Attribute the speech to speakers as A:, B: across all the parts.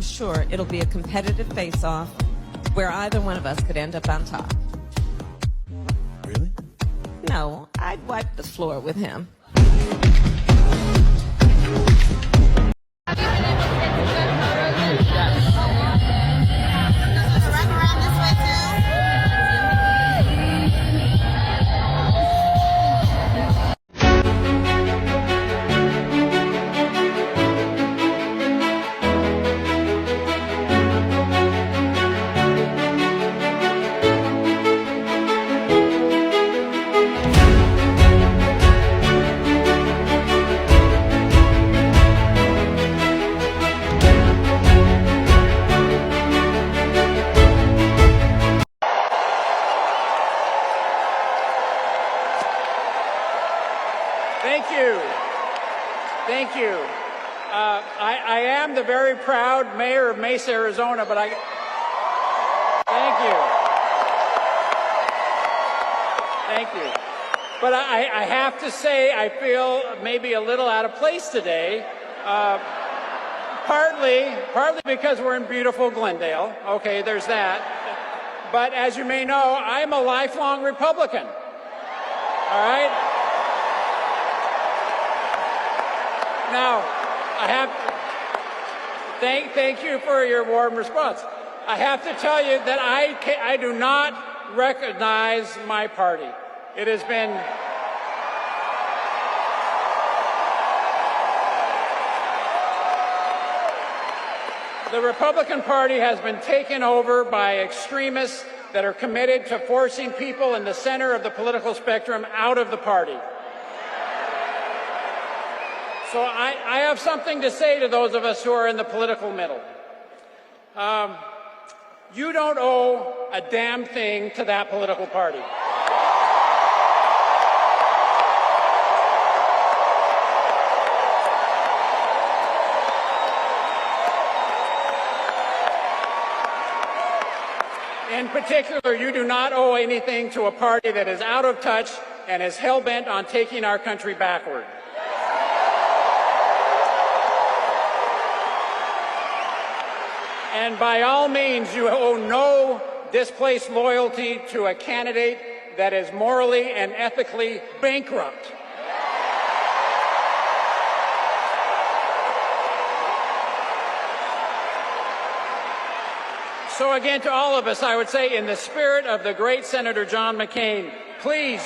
A: I'm sure it'll be a competitive face-off where either one of us could end up on top.
B: Really?
A: No, I'd wipe the floor with him.
C: Thank you. Thank you. I am the very proud mayor of Mesa, Arizona, but thank you. Thank you. But I have to say I feel maybe a little out of place today, partly because we're in beautiful Glendale. Okay, there's that. But as you may know, I'm a lifelong Republican. All right? Now, thank you for your warm response. I have to tell you that I do not recognize my party. It has been the Republican Party has been taken over by extremists that are committed to forcing people in the center of the political spectrum out of the party. So I have something to say to those of us who are in the political middle. You don't owe a damn thing to that political party. In particular, you do not owe anything to a party that is out of touch and is hell-bent on taking our country backward. And by all means, you owe no displaced loyalty to a candidate that is morally and ethically bankrupt. So again, to all of us, I would say, in the spirit of the great Senator John McCain, please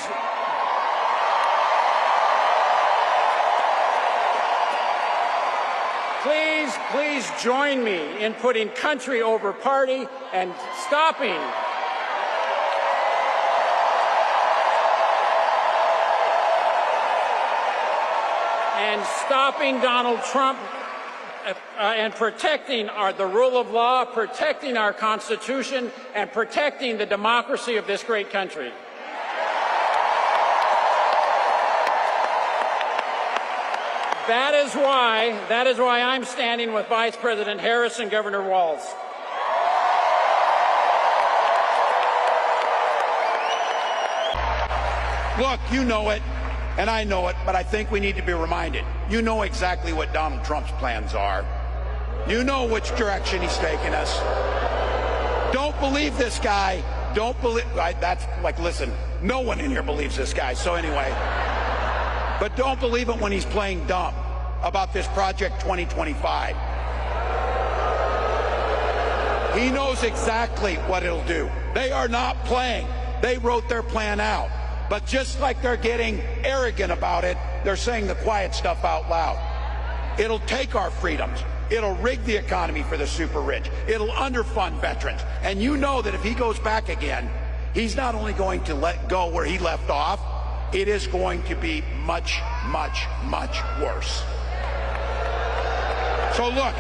C: join me in putting country over party and stopping Donald Trump and protecting the rule of law, protecting our Constitution, and protecting the democracy of this great country. That is why I'm standing with Vice President Harris and Governor WALS.
B: Look, you know it, and I know it, but I think we need to be reminded. You know exactly what Donald Trump's plans are. You know which direction he's taking us. Don't believe this guy. Don't believe, that's like, listen, no one in here believes this guy, so anyway. But don't believe it when he's playing dumb about this Project 2025. He knows exactly what it'll do. They are not playing. They wrote their plan out. But just like they're getting arrogant about it, they're saying the quiet stuff out loud. It'll take our freedoms. It'll rig the economy for the super rich. It'll underfund veterans. And you know that if he goes back again, he's not only going to let go where he left off, it is going to be much, much, much worse. So look,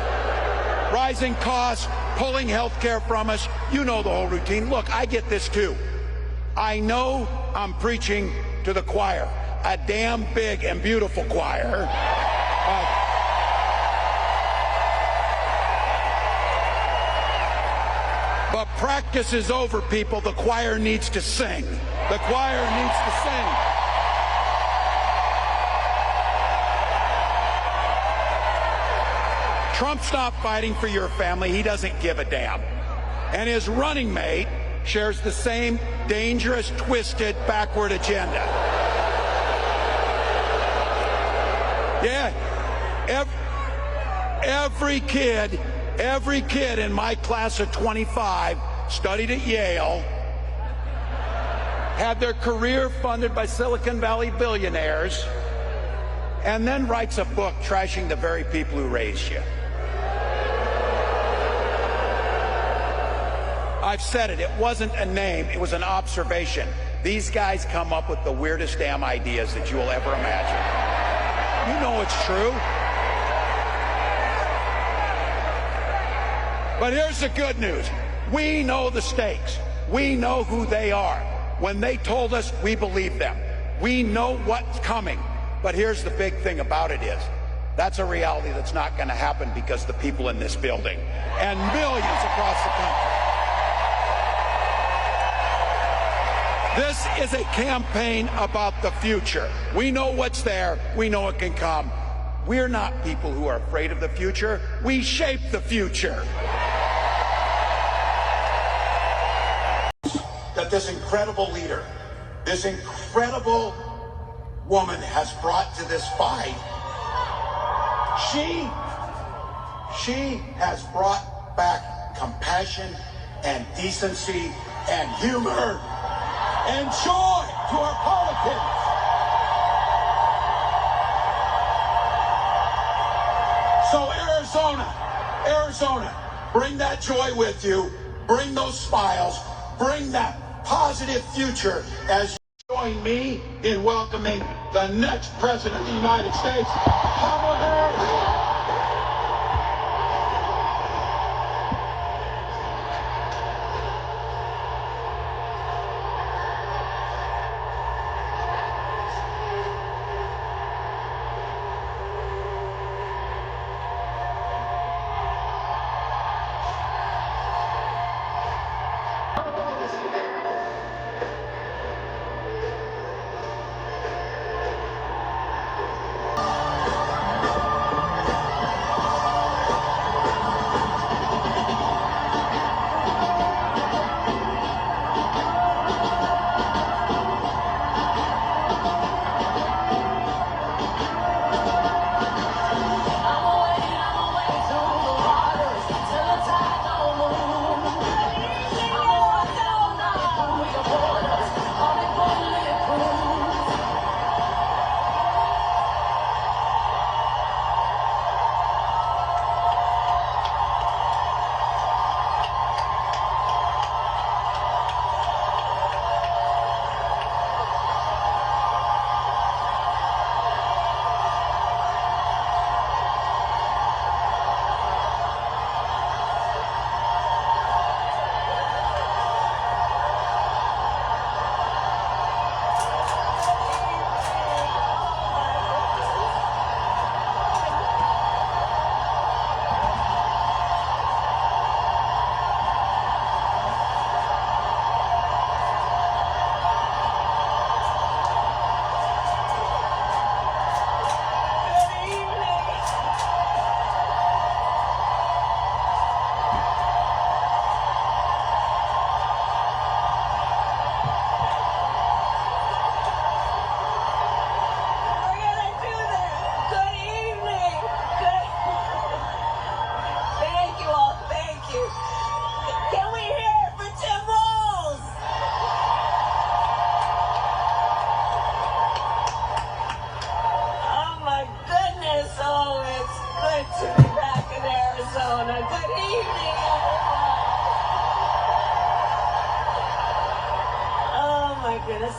B: rising costs, pulling health care from us, you know the whole routine. Look, I get this too. I know I'm preaching to the choir, a damn big and beautiful choir. But practice is over, people. The choir needs to sing. The choir needs to sing. Trump's not fighting for your family. He doesn't give a damn. And his running mate shares the same dangerous, twisted, backward agenda. Yeah. Every kid in my class of 25 studied at Yale, had their career funded by Silicon Valley billionaires, and then writes a book trashing the very people who raised you. I've said it, it wasn't a name, it was an observation. These guys come up with the weirdest damn ideas that you will ever imagine. You know it's true. But here's the good news. We know the stakes. We know who they are. When they told us, we believed them. We know what's coming. But here's the big thing about it is, that's a reality that's not going to happen because the people in this building and millions across the country. This is a campaign about the future. We know what's there. We know it can come. We're not people who are afraid of the future. We shape the future. That this incredible leader, this incredible woman has brought to this fight, she has brought back compassion and decency and humor and joy to our politics. So Arizona, bring that joy with you, bring those smiles, bring that positive future as you join me in welcoming the next President of the United States, Kamala Harris.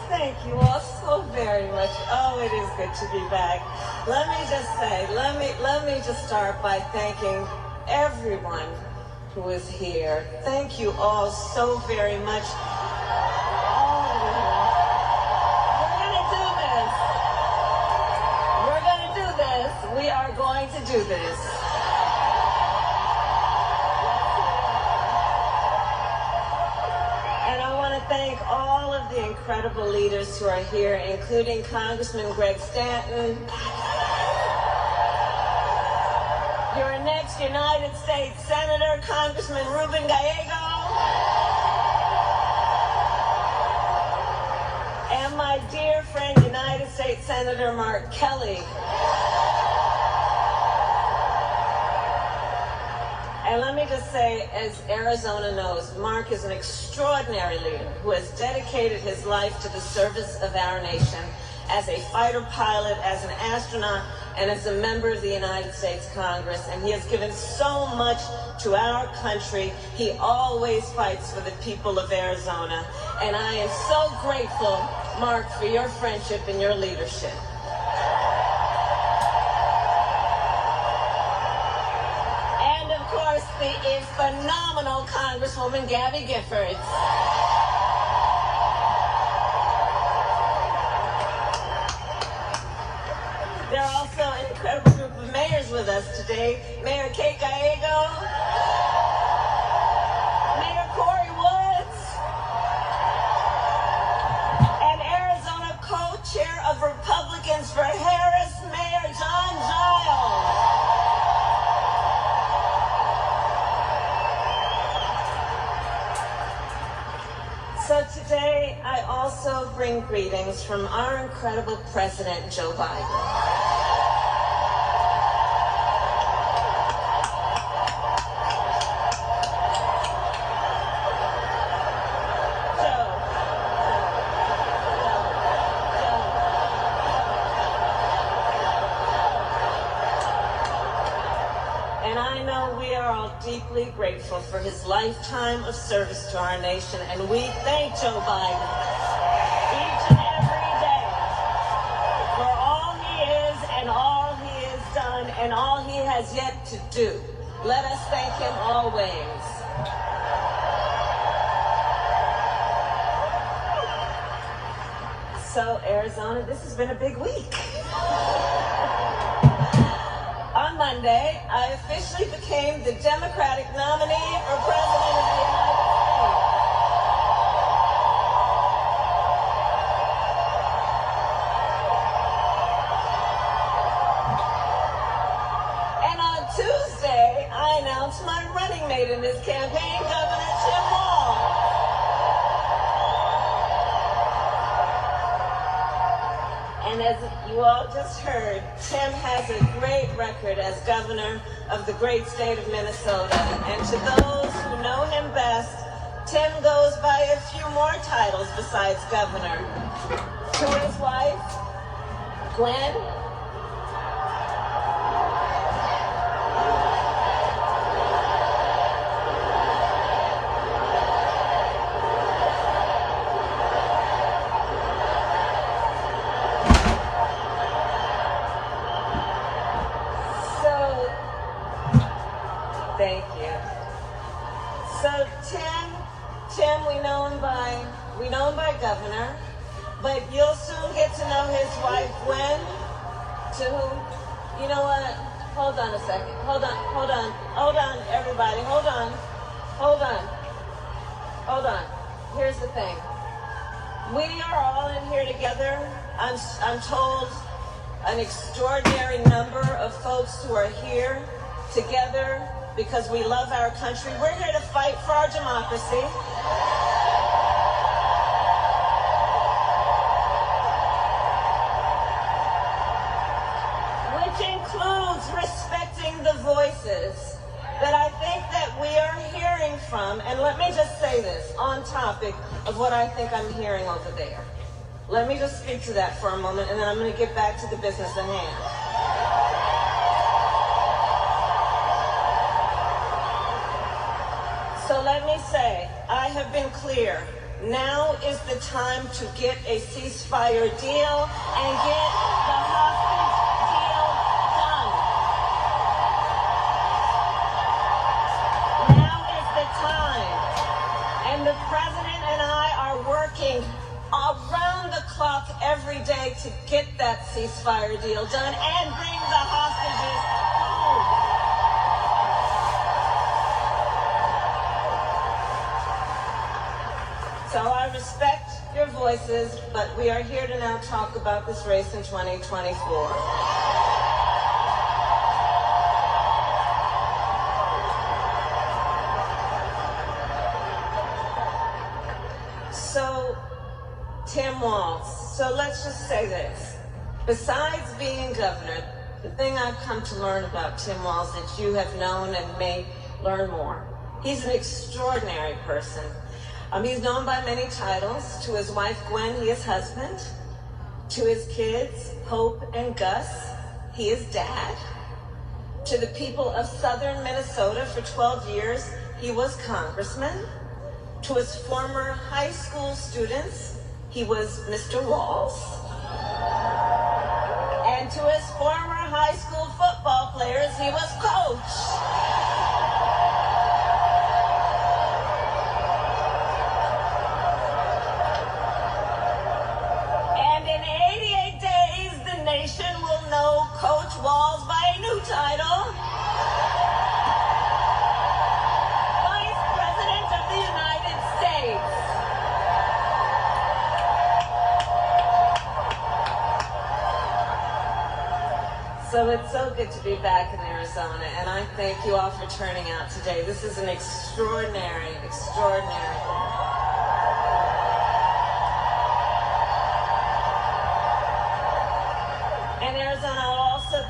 A: Thank you all so very much. Oh, it is good to be back. Let me just start by thanking everyone who is here. Thank you all so very much. We're going to do this. We are going to do this. Thank all of the incredible leaders who are here, including Congressman Greg Stanton. Your next United States Senator, Congressman Ruben Gallego. And my dear friend, United States Senator Mark Kelly. And let me just say, as Arizona knows, Mark is an extraordinary leader who has dedicated his life to the service of our nation as a fighter pilot, as an astronaut, and as a member of the United States Congress. And he has given so much to our country. He always fights for the people of Arizona. And I am so grateful, Mark, for your friendship and your leadership. And of course, the phenomenal Congresswoman Gabby Giffords. There are also an incredible group of mayors with us today. Mayor Kate Gallego, Mayor Corey Woods, and Arizona co-chair of Republicans for Harris, Mayor John Giles. So today, I also bring greetings from our incredible President, Joe Biden. And I know we are all deeply grateful for his lifetime of service to our nation, and we thank Joe Biden each and every day for all he is and all he has done and all he has yet to do. Let us thank him always. So, Arizona, this has been a big week. On Monday, I officially became the Democratic nominee for President of the United States. And on Tuesday, I announced my running mate in this campaign, Governor Tim Walz. And as you all just heard, Tim has a great record as governor of the great state of Minnesota. And to those who know him best, Tim goes by a few more titles besides governor. To his wife, Gwen, thank you. So Tim, we know him by governor, but you'll soon get to know his wife, Gwen, to whom, you know what? Hold on a second. Hold on, everybody. Hold on. Here's the thing. We are all in here together. I'm told an extraordinary number of folks who are here together because we love our country. We're here to fight for our democracy. Which includes respecting the voices that I think that we are hearing from. And let me just say this on topic of what I think I'm hearing over there. Let me just speak to that for a moment, and then I'm going to get back to the business at hand. So let me say, I have been clear. Now is the time to get a ceasefire deal and get the hostage deal done. Now is the time. And the president and I are working around the clock every day to get that ceasefire deal done and bring the hostages home. So I respect your voices, but we are here to now talk about this race in 2024. let's just say this. Besides being governor, the thing I've come to learn about Tim Walz that you have known and may learn more. He's an extraordinary person. He's known by many titles. To his wife, Gwen, he is husband. To his kids, Hope and Gus, he is dad. To the people of southern Minnesota for 12 years, he was congressman. To his former high school students, he was Mr. Walz. And to his former high school football players, he was coach. And in 88 days, the nation will know Coach Walz by a new title. Vice President of the United States. So it's so good to be back in Arizona, and I thank you all for turning out today. This is an extraordinary, extraordinary thing. And Arizona, I'll also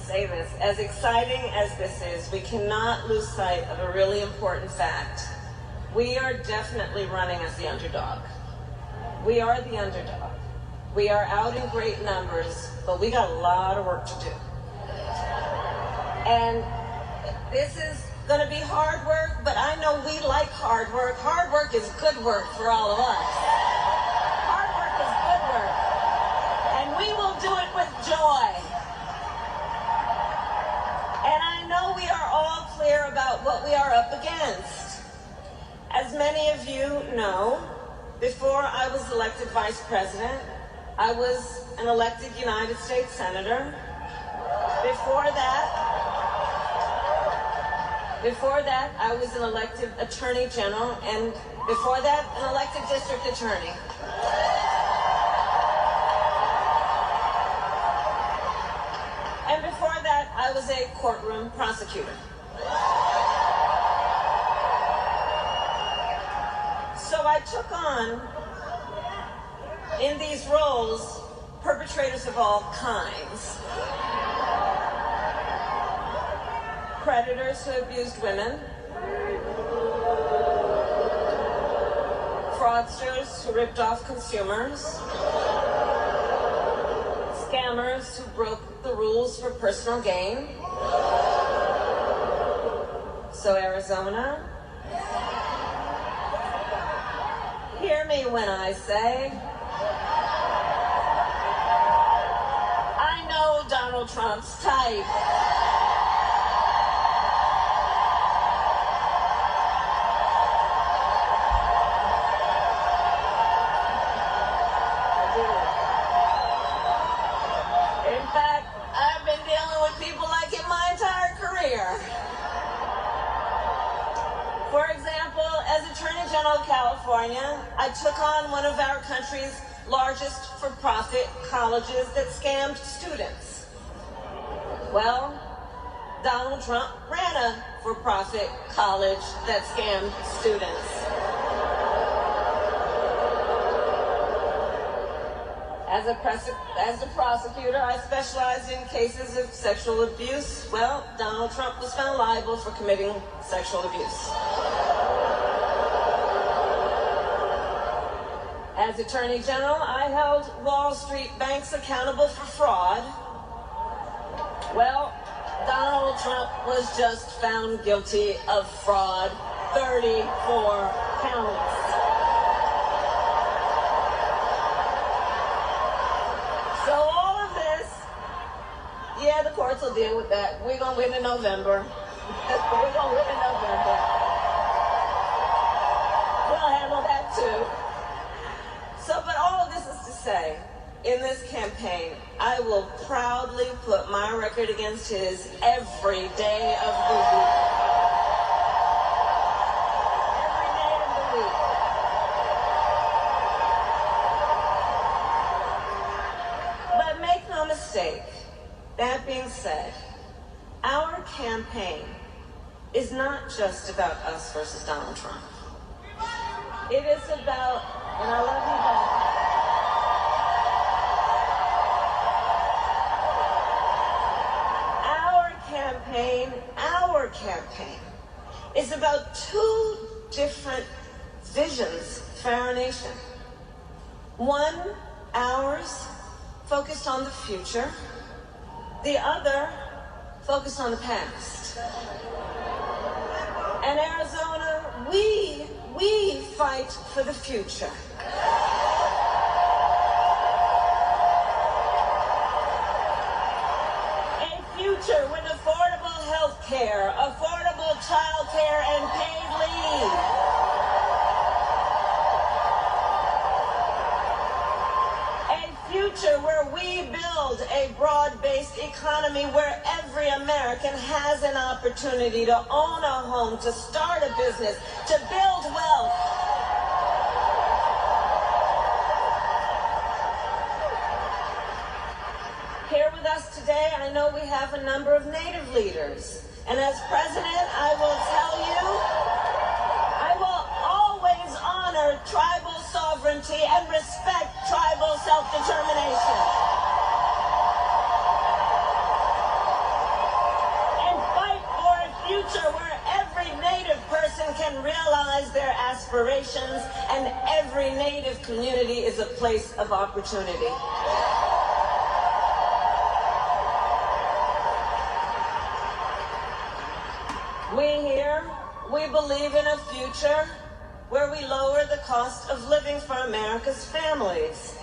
A: say this, as exciting as this is, we cannot lose sight of a really important fact. We are definitely running as the underdog. We are the underdog. We are out in great numbers, but we got a lot of work to do. And this is going to be hard work, but I know we like hard work. Hard work is good work for all of us. Hard work is good work. And we will do it with joy. And I know we are all clear about what we are up against. As many of you know, before I was elected vice president, I was an elected United States Senator. Before that, I was an elected Attorney General, and before that, an elected District Attorney. And before that, I was a courtroom prosecutor. So I took on, in these roles, perpetrators of all kinds. Predators who abused women. Fraudsters who ripped off consumers. Scammers who broke the rules for personal gain. So Arizona, hear me when I say, I know Donald Trump's type. I do. In fact, I've been dealing with people like him my entire career. For example, as Attorney General of California, I took on one of our country's largest for-profit colleges that scammed students. Well, Donald Trump ran a for-profit college that scammed students. As a prosecutor, I specialized in cases of sexual abuse. Well, Donald Trump was found liable for committing sexual abuse. As Attorney General, I held Wall Street banks accountable for fraud. Well, Donald Trump was just found guilty of fraud, 34 counts. So all of this, yeah, the courts will deal with that. We're going to win in November. We're going to win in November. We'll handle that too. So, but all of this is to say, in this campaign, I will proudly put my record against his every day of the week. Every day of the week. But make no mistake, that being said, our campaign is not just about us versus Donald Trump. It is about, and I love you back. is about two different visions for our nation. One, ours, focused on the future. The other, focused on the past. And Arizona, we fight for the future. A future with affordable health care, affordable child care, and paid leave. A future where we build a broad-based economy where every American has an opportunity to own a home, to start a business, to build wealth. Here with us today, I know we have a number of Native leaders. And as president, I will tell you, I will always honor tribal sovereignty and respect tribal self-determination. And fight for a future where every Native person can realize their aspirations and every Native community is a place of opportunity. We believe in a future where we lower the cost of living for America's families,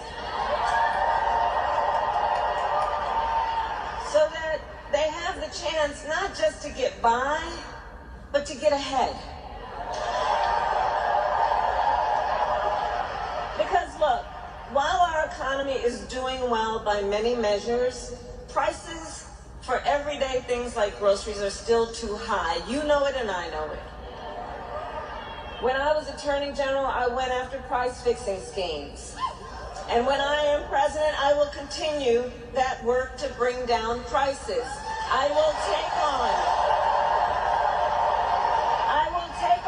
A: so that they have the chance not just to get by, but to get ahead. Because look, while our economy is doing well by many measures, prices for everyday things like groceries are still too high. You know it and I know it. When I was Attorney General, I went after price-fixing schemes. And when I am president, I will continue that work to bring down prices. I will take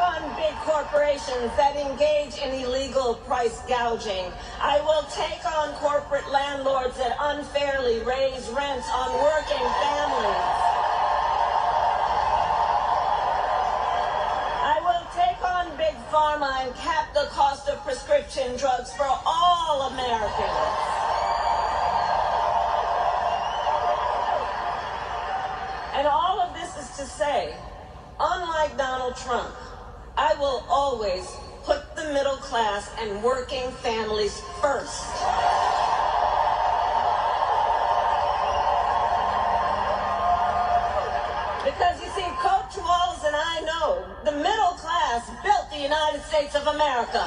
A: on big corporations that engage in illegal price gouging. I will take on corporate landlords that unfairly raise rents on working families. Big Pharma and cap the cost of prescription drugs for all Americans. And all of this is to say, unlike Donald Trump, I will always put the middle class and working families first. Because you see, Coach WALS and I know the middle class built the United States of America.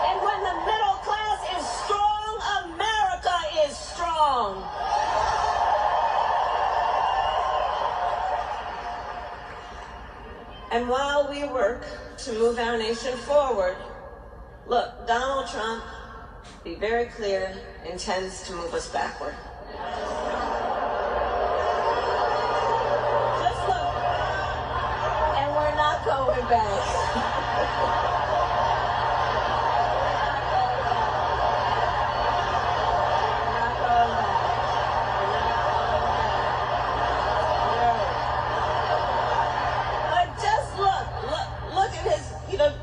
A: And when the middle class is strong, America is strong. And while we work to move our nation forward, look, Donald Trump, be very clear, intends to move us backward. Going back. But just look at his,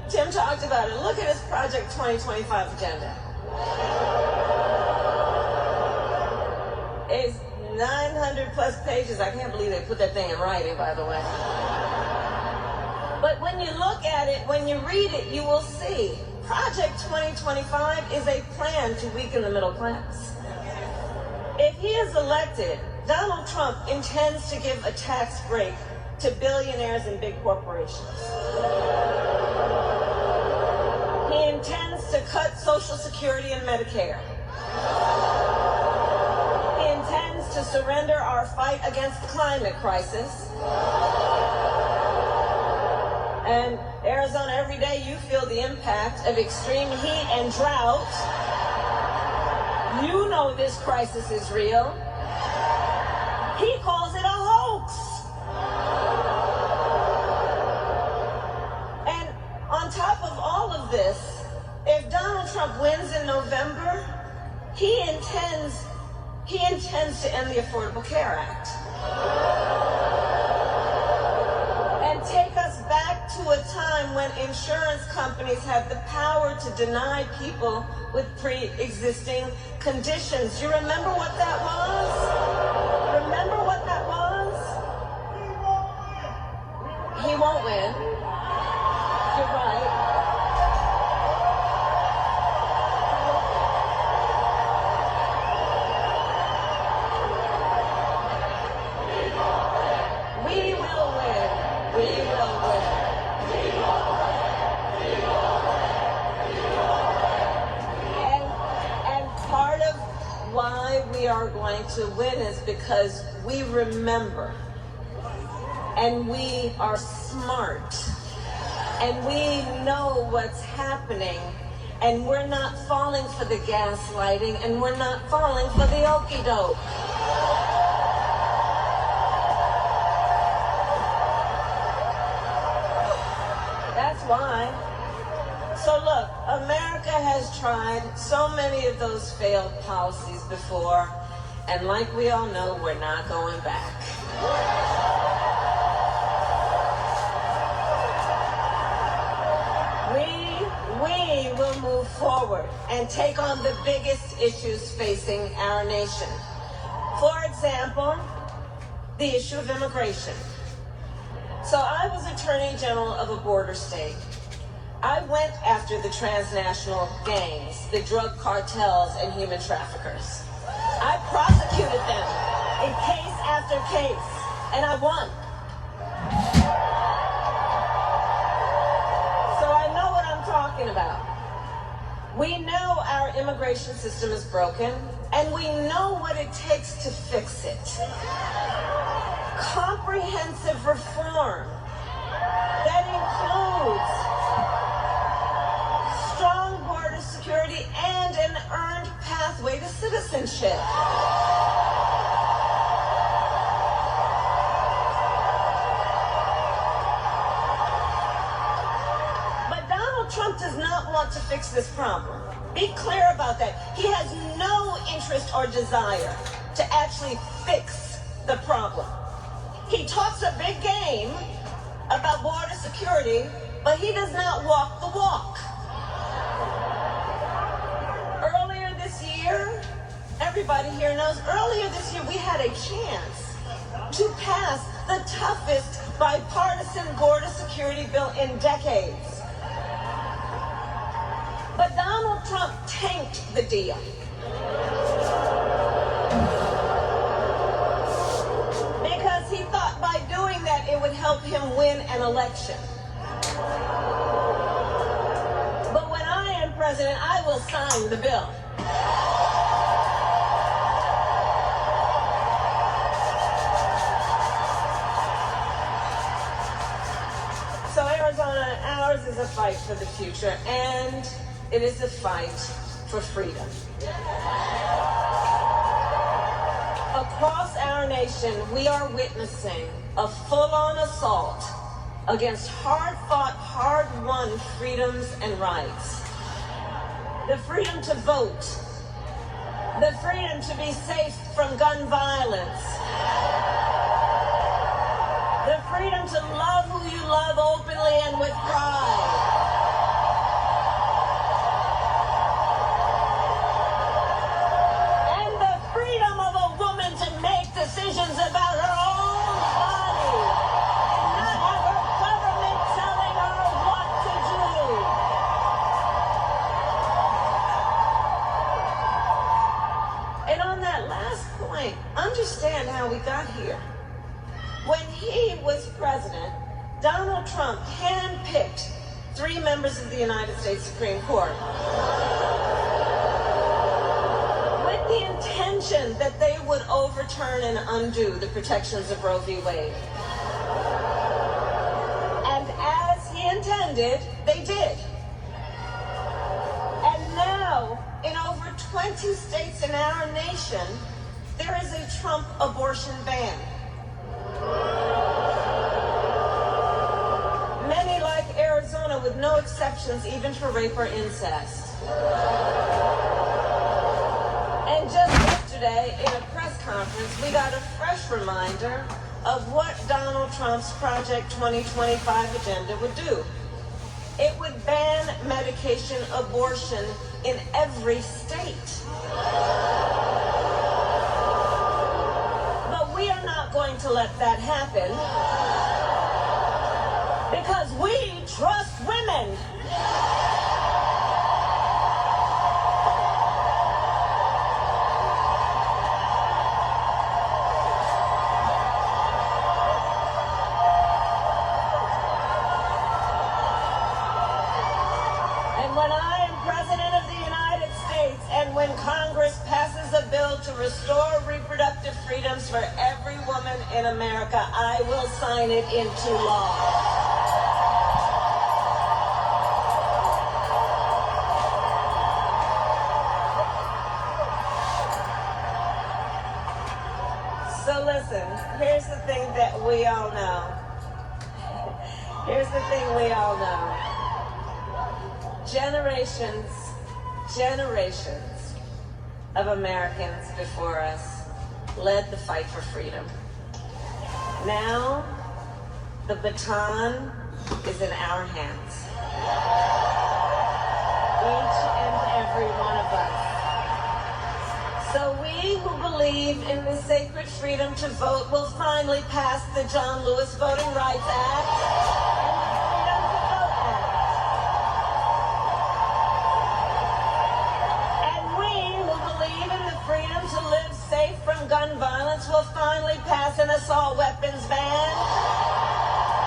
A: Tim talked about it. Look at his Project 2025 agenda. It's 900 plus pages. I can't believe they put that thing in writing, by the way. But when you look at it, when you read it, you will see Project 2025 is a plan to weaken the middle class. If he is elected, Donald Trump intends to give a tax break to billionaires and big corporations. He intends to cut Social Security and Medicare. He intends to surrender our fight against the climate crisis. And Arizona, every day you feel the impact of extreme heat and drought. You know this crisis is real. He calls it a hoax. And on top of all of this, if Donald Trump wins in November, he intends to end the Affordable Care Act. to a time when insurance companies had the power to deny people with pre-existing conditions. You remember what that was? Remember what that was? He won't win. You're right. We will win. We will win. And part of why we are going to win is because we remember, and we are smart, and we know what's happening, and we're not falling for the gaslighting, and we're not falling for the okey-doke. That's why. So look, America has tried so many of those failed policies before, and like we all know, we're not going back. We will move forward and take on the biggest issues facing our nation. For example, the issue of immigration. So I was Attorney General of a border state. I went after the transnational gangs, the drug cartels, and human traffickers. I prosecuted them in case after case, and I won. So I know what I'm talking about. We know our immigration system is broken, and we know what it takes to fix it. Comprehensive reform that includes strong border security and an earned pathway to citizenship. But Donald Trump does not want to fix this problem. Be clear about that. He has no interest or desire to actually fix the problem. He talks a big game about border security, but he does not walk the walk. Earlier this year, everybody here knows, earlier this year we had a chance to pass the toughest bipartisan border security bill in decades. But Donald Trump tanked the deal. Because he thought by doing that it would help him win an election. But when I am president, I will sign the bill. So Arizona, ours is a fight for the future, and it is a fight for freedom. Across our nation, we are witnessing a full-on assault against hard-fought, hard-won freedoms and rights. The freedom to vote, the freedom to be safe from gun violence, the freedom to love who you love openly and with pride. And the freedom of a woman to make decisions about her own body and not have her government telling her what to do. And on that last point, understand how we got here. When he was president, Donald Trump handpicked 3 members of the United States Supreme Court with the intention that they would overturn and undo the protections of Roe v. Wade. And as he intended, they did. And now, in over 20 states in our nation, there is a Trump abortion ban. Many, like Arizona, with no exceptions even for rape or incest. And just yesterday, in a press conference, we got a fresh reminder of what Donald Trump's Project 2025 agenda would do. It would ban medication abortion in every state. But we are not going to let that happen because we trust women. When Congress passes a bill to restore reproductive freedoms for every woman in America, I will sign it into law. So listen, here's the thing that we all know. Here's the thing we all know. Generations of Americans before us led the fight for freedom. Now, the baton is in our hands. Each and every one of us. So we who believe in the sacred freedom to vote will finally pass the John Lewis Voting Rights Act. Gun violence will finally pass an assault weapons ban,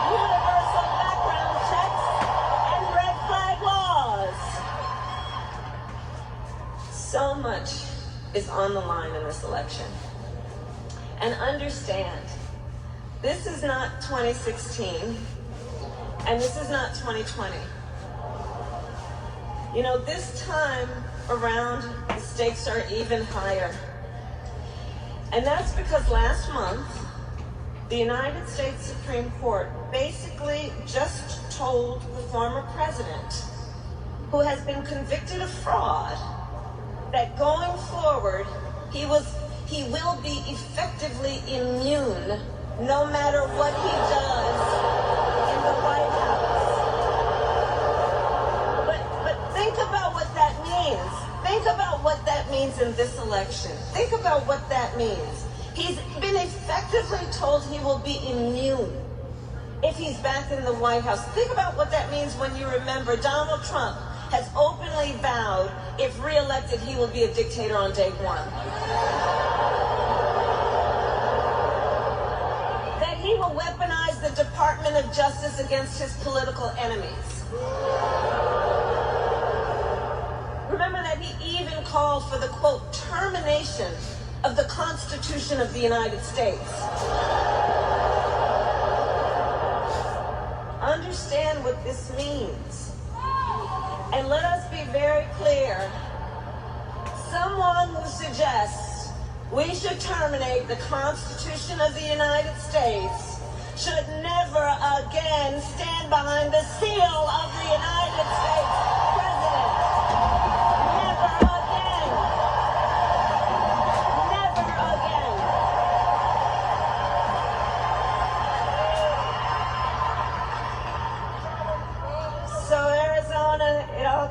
A: universal background checks, and red flag laws. So much is on the line in this election. And understand, this is not 2016, and this is not 2020. You know, this time around, the stakes are even higher. And that's because last month, the United States Supreme Court basically just told the former president, who has been convicted of fraud, that going forward, he will be effectively immune no matter what he does in the White House. But think about what that means. Think about what that means in this election. Think about what that means. He's been effectively told he will be immune if he's back in the White House. Think about what that means when you remember Donald Trump has openly vowed if reelected, he will be a dictator on day one. That he will weaponize the Department of Justice against his political enemies. Remember that he even called for the, quote, termination of the Constitution of the United States. Understand what this means. And let us be very clear. Someone who suggests we should terminate the Constitution of the United States should never again stand behind the seal of the United States president.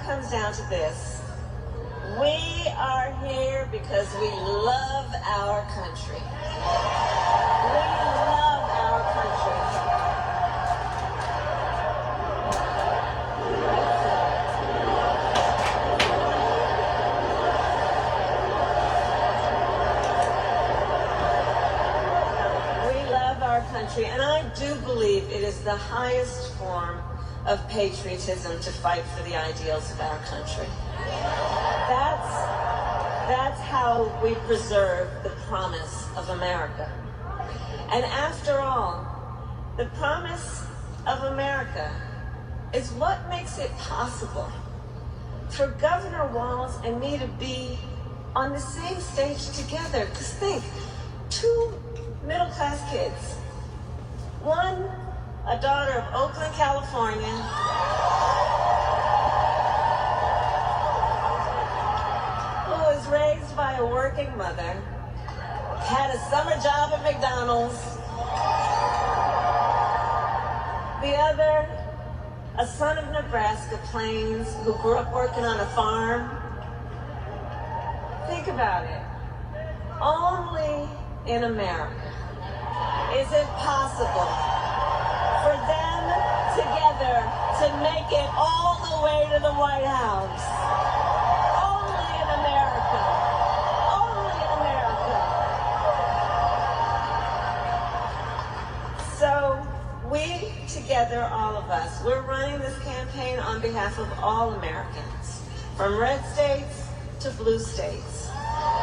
A: Comes down to this. We are here because we love our country. We love our country. We love our country, and I do believe it is the highest form of patriotism to fight for the ideals of our country. That's how we preserve the promise of America. And after all, the promise of America is what makes it possible for Governor WALS and me to be on the same stage together. Because think, two middle-class kids, one a daughter of Oakland, California, who was raised by a working mother, had a summer job at McDonald's, The other, a son of Nebraska Plains who grew up working on a farm. Think about it. Only in America is it possible for them together to make it all the way to the White House. Only in America. Only in America. So we together, all of us, we're running this campaign on behalf of all Americans, from red states to blue states,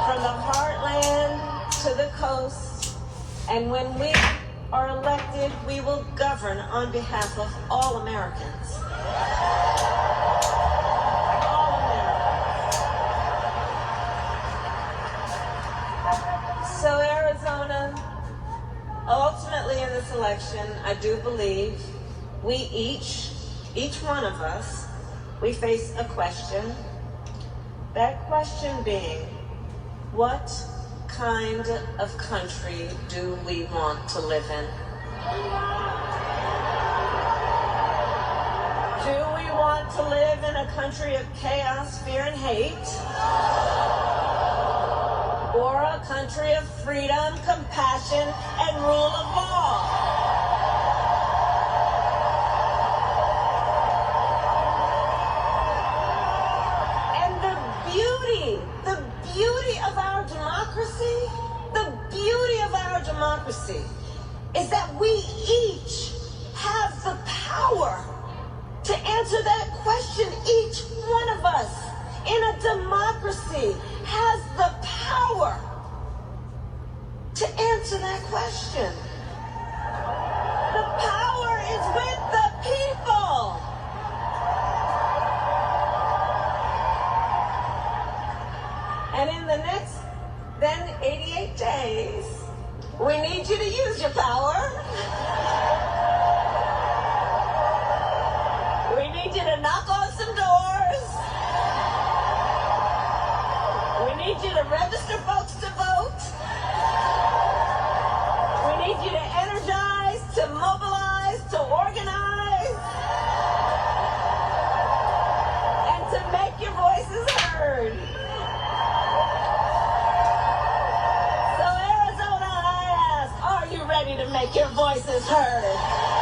A: from the heartland to the coast. And when we are elected, we will govern on behalf of all Americans. All Americans. So Arizona, ultimately in this election, I do believe we each one of us, we face a question. That question being, what kind of country do we want to live in? Do we want to live in a country of chaos, fear, and hate? Or a country of freedom, compassion, and rule of law? Democracy is that we each have the power to answer that question. Each one of us in a democracy has the power to answer that question. The power is with the people. And in the next, then 88 days, we need you to use your power. We need you to knock on some doors. We need you to register folks to vote. We need you to energize, to mobilize, to organize, and to make your voices heard. Ready to make your voices heard.